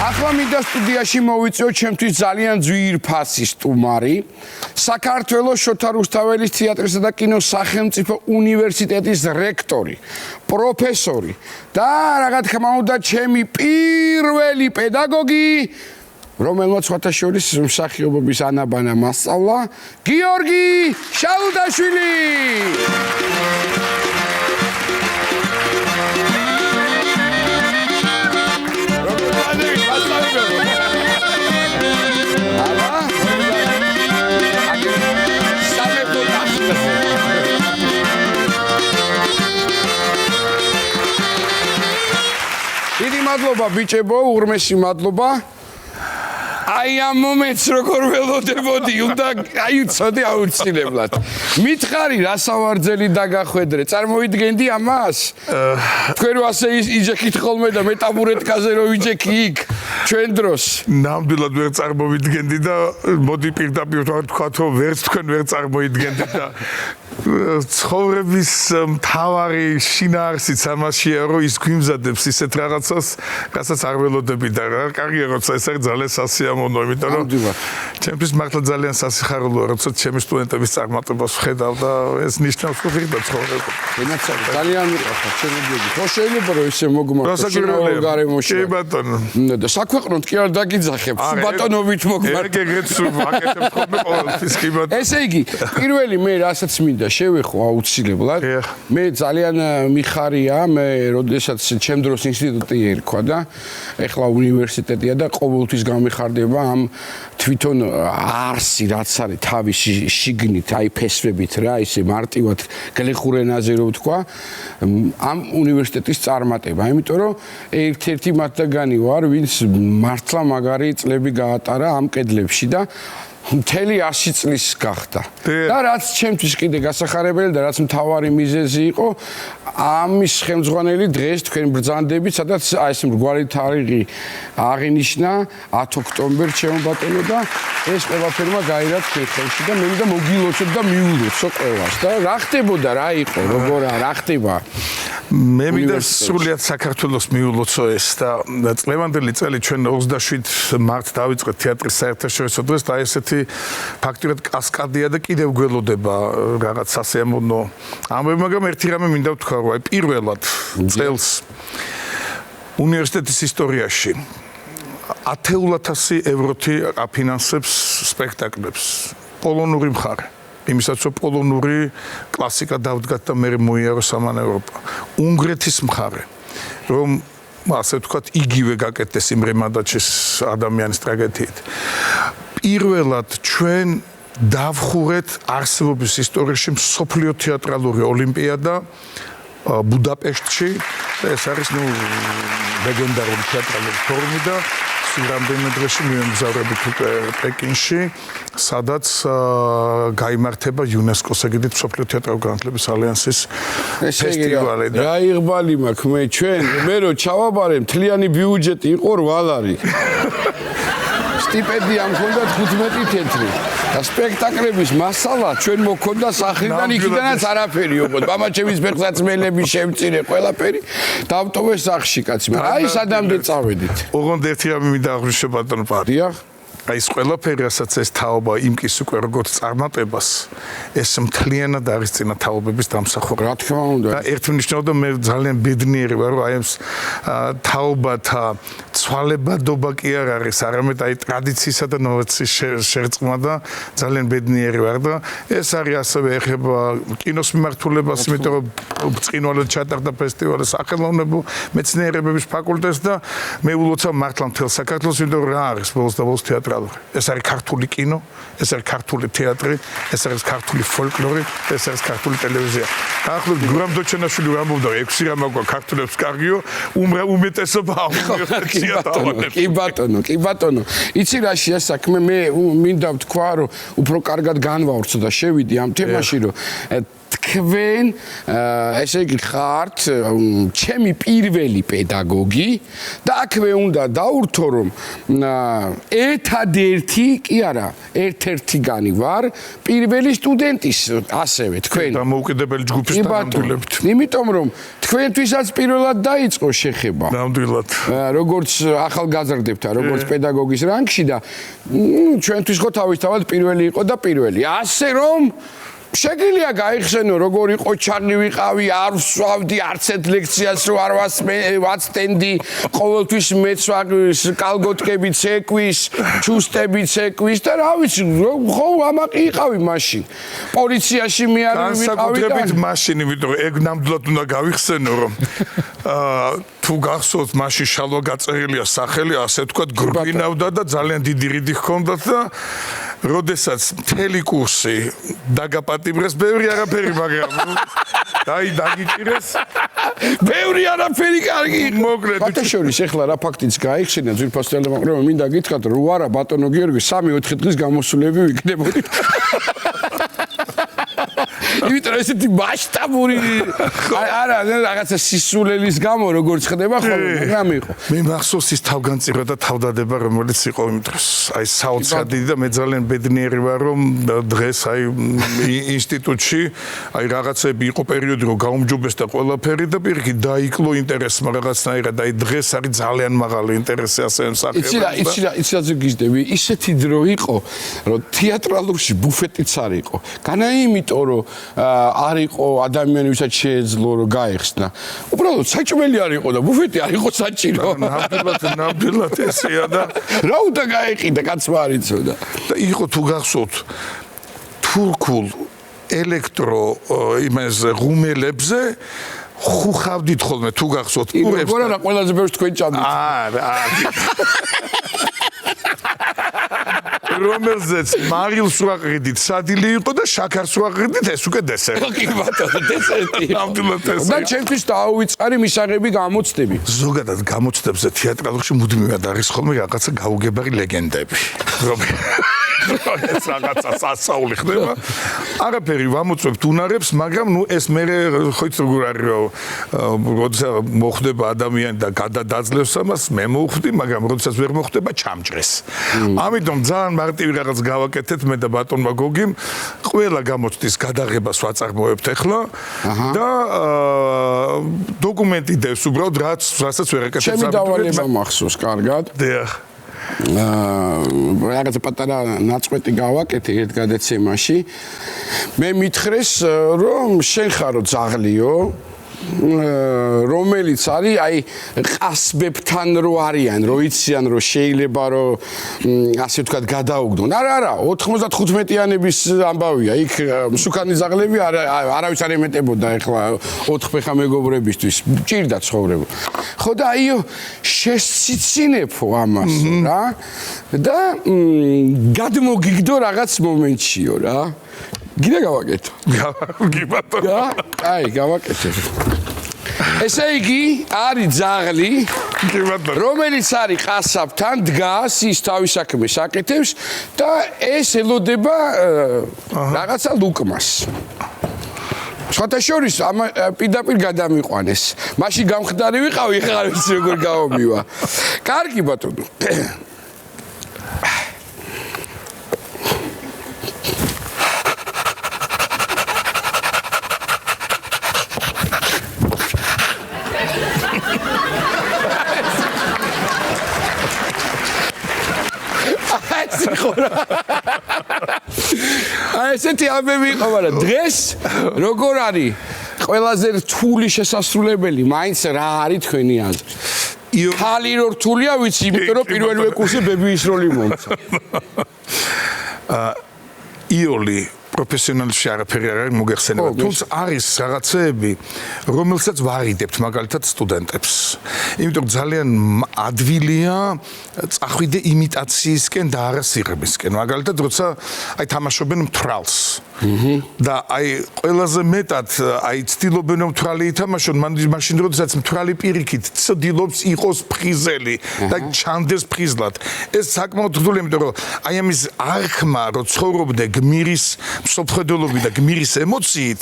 ახლა მინდა სტუდიაში მოვიწვიოთ ჩემთვის ძალიან ძვირფასი სტუმარი, საქართველოს შოთა რუსთაველის თეატრისა და კინოს სახელმწიფო უნივერსიტეტის რექტორი, პროფესორი და რა თქმა უნდა ჩემი პირველი პედაგოგი, რომელმაც სხვათა შორის მსახიობობის ანაბანა მასწავლა, გიორგი შალუდაშვილი. დიდი მადლობა ბიჭებო, უღრმესი მადლობა. აი ამ მომენტს როგორ ველოდებოდი, უნდა აიცოდე აუცილებლად. მითხარი რა სავარძელი დაგახვედრე, წარმოიდგენდი ამას? თქვენ რო ასე იჯექით ხოლმე და მე ტაბურეტკაზე რო ვიჯექი იქ ჩვენ დროს. ნამდვილად ვერ წარმოვიდგენდი და მოდი პირდაპირ ვთქვათ, რომ ვერც თქვენ ვერ წარმოიდგენდით და ცხოვრების მთავარი შინაარსიც ამაშია, რომ ის გვიმზადებს ისეთ რაღაცას, რასაც არ ველოდები და რა კარგია, როცა ეს არის ძალიან სასიამოვნო, იმიტომ რომ ჩემთვის მართლა ძალიან სასიხარულოა, როცა ჩემი სტუდენტების წარმატებას ვხედავ და ეს ნიშნავს, რომ ვიღდა ცხოვრება. ძალიან მიყვარხარ ჩემი გიორგი. ხო შეიძლება რომ ისე მოგმართო შინაურ გარემოში. კი ბატონო. და საქვეყნოთ კი არ დაგიძახებ, ბატონობით მოგმართო. ეგრეთ ვაკეთებ ხოლმე ყოველთვის კი ბატონო. ესე იგი, პირველი მე რასაც მინდა შევეხო აუცილებლად. მე ძალიან მიხარია, მე როდესაც ჩემ დროს ინსტიტუტი ერქვა და ეხლა უნივერსიტეტია და ყოველთვის გამიხარდება ამ თვითონ არსი რაც არის თავისი შიგნით, აი ფესვებით რა, ისე მარტივად გლეხურ ენაზე რო ვთქვა, ამ უნივერსიტეტის წარმატება, იმიტომ რომ ერთ-ერთი მათგანი ვარ, ვინც მართლა მაგარი წლები გაატარა ამ კედლებში და მთელი 100 წლის გახდა. და რაც ჩემთვის კიდე გასახარებელი და რაც მთავარი მიზეზი იყო, ამის ხელმძღვანელი დღეს თქვენ ბრძანდებით, სადაც აი ეს მრგვალი თარიღი აღინიშნა 10 ოქტომბერს ჩემო ბატონო და ეს ყველაფერმა გაირა თქვენ ხელში და მე მინდა მოგილოცოთ და მიულოცო ყველას და რა ხდებოდა, რა იყო, როგორა, რა ხდება? მე მინდა სრულიად საქართველოს მიულოცო ეს და წლევანდელი წელი ჩვენ 27 მარტს დავიწყეთ თეატრის საერთაშორისო დღეს და ესეთი ფაქტურად კასკადია და კიდევ გველოდება რაღაც სასიამოვნო ამბები, მაგრამ ერთი რამე მინდა ვთქვა, რომ აი პირველად წელს უნივერსიტეტის ისტორიაში 10,000 ევროთი აფინანსებს სპექტაკლებს პოლონური მხარე. იმისაც რომ პოლონური კლასიკა დავდგათ და მე მოიარო სამან ევროპა. უნგრეთის მხარე, რომ ასე ვთქვათ, იგივე გაკეთდეს იმ რემანდაჩის ადამიანის ტრაგედიით. პირველად ჩვენ დავხურეთ არსებობის ისტორიაში მსოფლიო თეატრალური ოლიმპიადა ბუდაპეშტში. ეს არის ლეგენდარული თეატრალური ფორუმი და რამდენიმე დღეში მივემგზავრებით უკვე პეკინში, სადაც გაიმართება იუნესკოს ეგრეთ მსოფლიო თეატრალური განათლების ალიანსის ფესტივალი. რა იღბალი მაქვს მე ჩვენ, მე რო ჩავაბარე მთლიანი ბიუჯეტი იყო 8 ლარი. სტიპენდია მქონდა 15 თეთრი. და სპექტაკლების მასალა ჩვენ მოქონდა სახლიდან იქიდანაც არაფერი უყოდ. მამაჩემის ფეხსაცმელები შემწირე ყველაფერი დავტოვე სახლში კაცი. მაგრამ აი სადამდე წავედით. ოღონდ ერთი რამე მინდა აღვნიშნო ბატონო პარი. აი ეს ყველაფერი, რასაც ეს თაობა იმკის უკვე როგორც წარმატებას, ეს მთლიანად არის წინა თაობების დამსახურება. რა თქმა უნდა. და ერთმნიშვნელოვნად მე ძალიან ბედნიერი ვარ, რომ აი ეს თაობათა ცვალებადობა კი არ არის, არამედ აი ტრადიციისა და ნოვაციის შერწყმა და ძალიან ბედნიერი ვარ და ეს არის ასევე ეხება კინოს მიმართულებას, იმიტომ რომ ბრწყინვალედ ჩატარდა ფესტივალი სახელოვნებო მეცნიერებების ფაკულტეტს და მე ულოცავ მართლა მთელ საქართველოს, იმიტომ რომ რა არის ბოლოს და ბოლოს თეატრალური. ეს არის ქართული კინო, ეს არის ქართული თეატრი, ეს არის ქართული ფოლკლორი, ეს არის ქართული ტელევიზია. ახლად გურამ დოჩენაშვილი ამბობდა 6 რამ აქვს ქართულებს კარგიო, უმეტესობა ამბობს. კი ბატონო. იცი რა შეა საქმე, მე მინდა ვთქვა, რომ უფრო კარგად განვავრცო და შევიდი ამ თემაში, რომ თქვენ ესე იგი ხართ ჩემი პირველი პედაგოგი და აქვე უნდა დაურთო რომ ერთადერთი კი არა ერთ-ერთიგანი ვარ პირველი სტუდენტის ასევე თქვენ დამოუკიდებელი ჯგუფის თანამდებობთ იმიტომ რომ თქვენთვისაც პირველად დაიწყო შეხება ნამდვილად როგორც ახალგაზრდებთან როგორც პედაგოგის რანგში და ჩვენთვის ხო თავისთავად პირველი იყო და პირველი ასე რომ შეგიძლია გაიხსენო როგორ იყო ჩარნი ვიყავი არ ვსვავდი არც ერთ ლექციას რო არ ვაცდენდი ყოველთვის მეც კალგოტკები ცეკვის ჩუსტები ცეკვის და რა ვიცი ხო ამაყი იყავი მაშინ პოლიციაში მე არ ვიყავი და განსაკუთრებით მაშინ იმიტომ ეგ ნამდვილად უნდა გავიხსენო რომ თუ გახსოვთ მაშინ შალვა გაწერილია სახელი ასე ვთქვათ გრბინავდა და ძალიან დიდი რიდი ჰქონდათ და როდესაც მთელი კურსი დაგაპატიმრეს ბევრი არაფერი მაგრამ დაგიჭირეს ბევრი არაფერი კარგი მოკლედ ბატოშორის ეხლა რა ფაქტიც გაიხსენა ძვირფას ტელემოყრებამ მინდა გითხრათ რომ არა ბატონო გიორგი 3-4 დღის გამოსულები ვიქნებოდით იმიტომ რომ ესეთი მასშტაბური არა რაღაცა სისულელის გამო როგორც ხდება ხოლმე მაგრამ იყო მე მახსოვს ის თავგანწირვა და თავდადება რომელიც იყო იმ დროს აი საოცრად და მე ძალიან ბედნიერი ვარ რომ დღეს აი ინსტიტუტში აი რაღაცები იყო პერიოდი რომ გაუმჯობეს და ყველაფერი და პირიქით დაიკლო ინტერესმა რაღაცნაირად აი დღეს არის ძალიან მაღალი ინტერესი ასე მსახიობებს იცი რა გიზდები ისეთი დრო იყო რომ თეატრალურში ბუფეტიც არ იყო განა იმიტომ რომ არ იყო ადამიანი ვისაც შეეძლო რომ გაეხსნა უბრალოდ საჭმელი არ იყო და ბუფეტი არ იყო საჭირო ნამდვილად ესეა და რა უნდა გაეყიდა კაცმა არ იცოდა და იყო თუ გახსოვთ თურქულ ელექტრო იმას ღუმელებზე ხუხავდით ხოლმე თუ გახსოვთ პურებს რა ყველაზე ბევრს თქვენ ჭამდით რომელზეც მარილს ვაყიდით სადილი იყო და შაქარს ვაყიდით ეს უკვე დესერტი კი ბატონო დესერტი ნამდვილად ეს და ჩემთვის დაუვიწყარი მისაღები გამოცდები ზოგადად გამოცდებზე თეატრალურში მუდმივად არის ხოლმე რაღაცა გაუგებარი ლეგენდები ეს რაღაცა სასაული ხდება არაფერი ვამოწმებთ უნარებს მაგრამ ნუ ეს მე ხო იცი როგორ არის რომ როცა მოხდება ადამიანი და გადადაძლევს ამას მე მოვხვდი მაგრამ როდესაც ვერ მოხდება ჩამჭრეს ამიტომ ძალიან მარტივი რაღაც გავაკეთეთ მე და ბატონმა გოგიმ ყველა გამოცდის გადაღებას ვაწარმოებთ ახლა და დოკუმენტი დევს უბრალოდ რასაც ვერ აკეთებს ჩემი დავალება მახსოვს კარგად დიახ რაღაცა პატარა ნაწყვეტი გავაკეთე ერთ გადაცემაში მე მითხრეს რომ შენ ხარო ძაღლიო რომელიც არის აი ყასბებთან რო არიან რო იციან რომ შეიძლება რომ ასე ვთქვათ გადაუგდონ არა 95-იანების ამბავია იქ მსუქანი ძაღლები არავის არ ემეტებოდა ეხლა 4 ფეხა მეგობრებისთვის ჭირდა ცხოვრება ხო და აიო შესცინებო ამას რა და გადმოგიგდო რაღაც მომენტშიო რა გიდა გავაკეთო. გიბატონო. აი, გავაკეთე. ესე იგი, არის ძაღლი, რომელიც არის ყასაბთან, დგას, ის თავის საქმეს აკეთებს და ეს ელოდება რაღაცა ლუკმას. შოთაშორის ამ პირდაპირ გადამიყვანეს. მაშინ გამხდარი ვიყავი, ეხლა არ ვიცი როგორ გავომივა. კარგი ბატონო. აი ესეთი ამბები იყო, მაგრამ დღეს როგორ არის ყველაზე რთული შესასრულებელი, მაინც რა არის თქვენი აზრი? ხალი რო რთულია ვიცი, იმიტომ რომ პირველივე კურსზე ბებიის როლი მომცა. იოლი პროფესიონალში არაფერი არ არის მოგეხსენება. თუმცა არის რაღაცეები, რომელსაც ვარიდებთ მაგალითად სტუდენტებს. იმიტომ ძალიან ადვილია წახვიდე იმიტაციისკენ და არა სიღრმისკენ. მაგალითად, როცა აი თამაშობენ მთრალს. და აი ყველაზე მეტად აი ცდილობენ რომ თვალი ითამაშონ მაშინ როდესაც თვალი პირიქით ცდილობს იყოს ფრიზელი და ჩანდეს ფრიზლად ეს საკმაოდ რთულია იმიტომ რომ აი ამის არხმა რო ცხოვრობდე გმირის მსოფლმხედველობით და გმირის ემოციით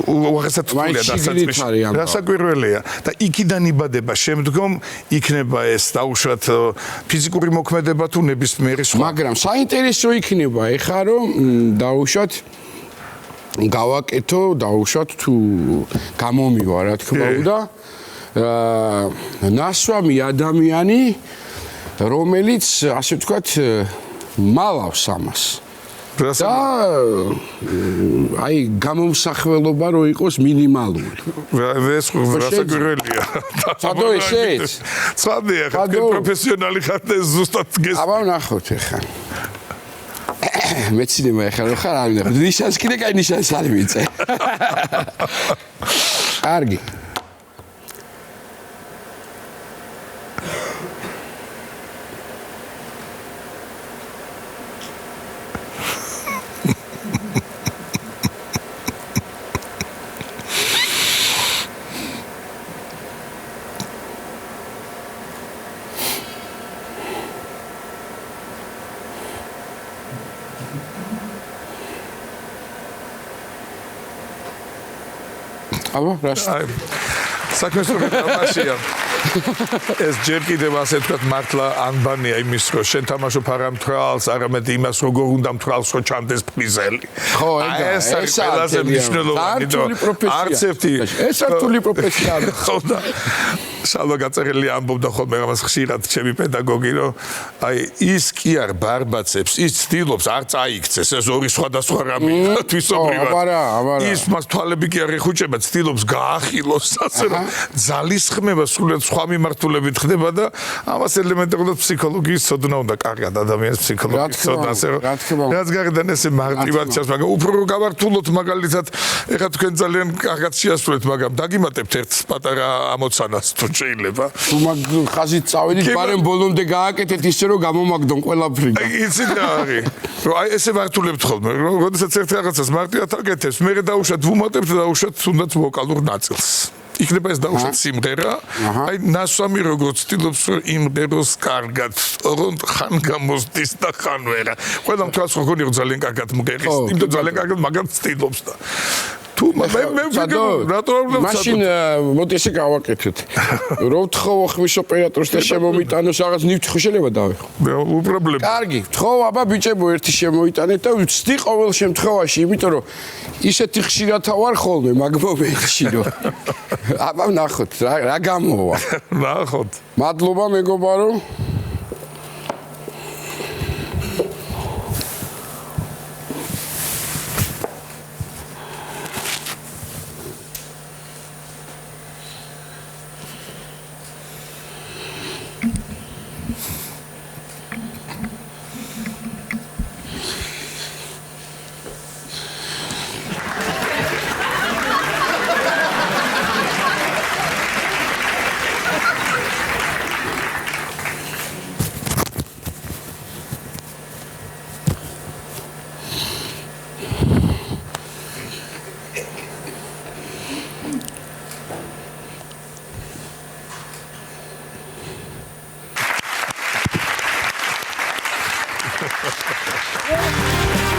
უაღრესად რთულია დასაწყისში რასაკვირველია და იქიდან იბადება შემდგომ იქნება ეს დაუშვათ ფიზიკური მოქმედება თუ ნებისმიერი სხვა მაგრამ საინტერესო იქნება ეხლა რომ დაუშვათ გავაკეთო დაუშვათ თუ გამომივა რა თქმა უნდა ნასვამი ადამიანი რომელიც ასე ვთქვათ მალავს ამას და აი გამომსახველობა რო იყოს მინიმალური ეს რასაკვირველია სადო ესეც სადია ხარ პროფესიონალი ხარ და ზუსტად გეს აბა ნახოთ ეხლა მეცნიერმა ეხლა რო ხარ არ მინახო ნიშანს კიდე კაი ნიშანს არ მიწე კარგი აბა რას საქმეს რომ თამაშია ეს ჯერ კიდევ ასე ვთქვათ მართლა ანბანია იმის რომ შენ თამაშობ არა მთრალს არამედ იმას როგორ უნდა მთრალს რომ ჩანდეს ფრიზელი ხო ეს არის ყველაზე მნიშვნელოვანი არც ერთი ეს რთული პროფესია ხო და შალვა გაწერილი ამბობდა ხოლმე ამას ხშირად ჩემი პედაგოგი რომ აი ის კი არ ბარბაცებს ის ცდილობს არ წაიქცეს ეს ორი სხვადასხვა რამე თვისობრივად ის მას თვალები კი არ ეხუჭება ცდილობს გაახილოს ასე რომ ძალისხმება სულად სხვა მიმართულებით ხდება და ამას ელემენტარულად ფსიქოლოგიის ცოდნა უნდა კარგად ადამიანის ფსიქოლოგიის ცოდნა ასე რომ რაც გარედან ესე მარტივაციას მაგრამ უფრო რო გავართულოთ მაგალითად ეხლა თქვენ ძალიან კარგად შეასრულეთ მაგრამ დაგიმატებთ ერთ პატარა ამოცანას თუ შეიძლება თუ მაგ ხაზით წავედით ბარემ ბოლომდე გააკეთეთ ისე რომ გამომაგდონ ყველაფერი იცით რა არის რომ აი ესე ვართულებთ ხოლმე რომ როდესაც ერთ რაღაცას მარტივად აკეთებს მე დავუშვათ ვუმატებთ და დავუშვათ თუნდაც ვოკალურ ნაწილს იქნება ეს დაუშვათ სიმღერა აი ნასვამი როგორც ცდილობს რომ იმღეროს კარგად ოღონდ ხან გამოსდის და ხან ვერა ყველა მთვას როგორი ძალიან კარგად მღერის იმიტომ ძალიან კარგად მაგას ცდილობს და თუ მე მაშინ მოდი ესე გავაკეთეთ რო ვთხოვო ხმის ოპერატორს და შემომიტანოს რაღაც ნივთი შეიძლება დავიხო უპრობლემა კარგი ვთხოვ აბა ბიჭებო ერთი შემოიტანეთ და ვცდი ყოველ შემთხვევაში იმიტომ რომ ისეთი ხშირათა ვარ ხოლმე მაგ მომენტში რომ აბა ნახოთ რა გამოვა ნახოთ მადლობა მეგობარო Yeah.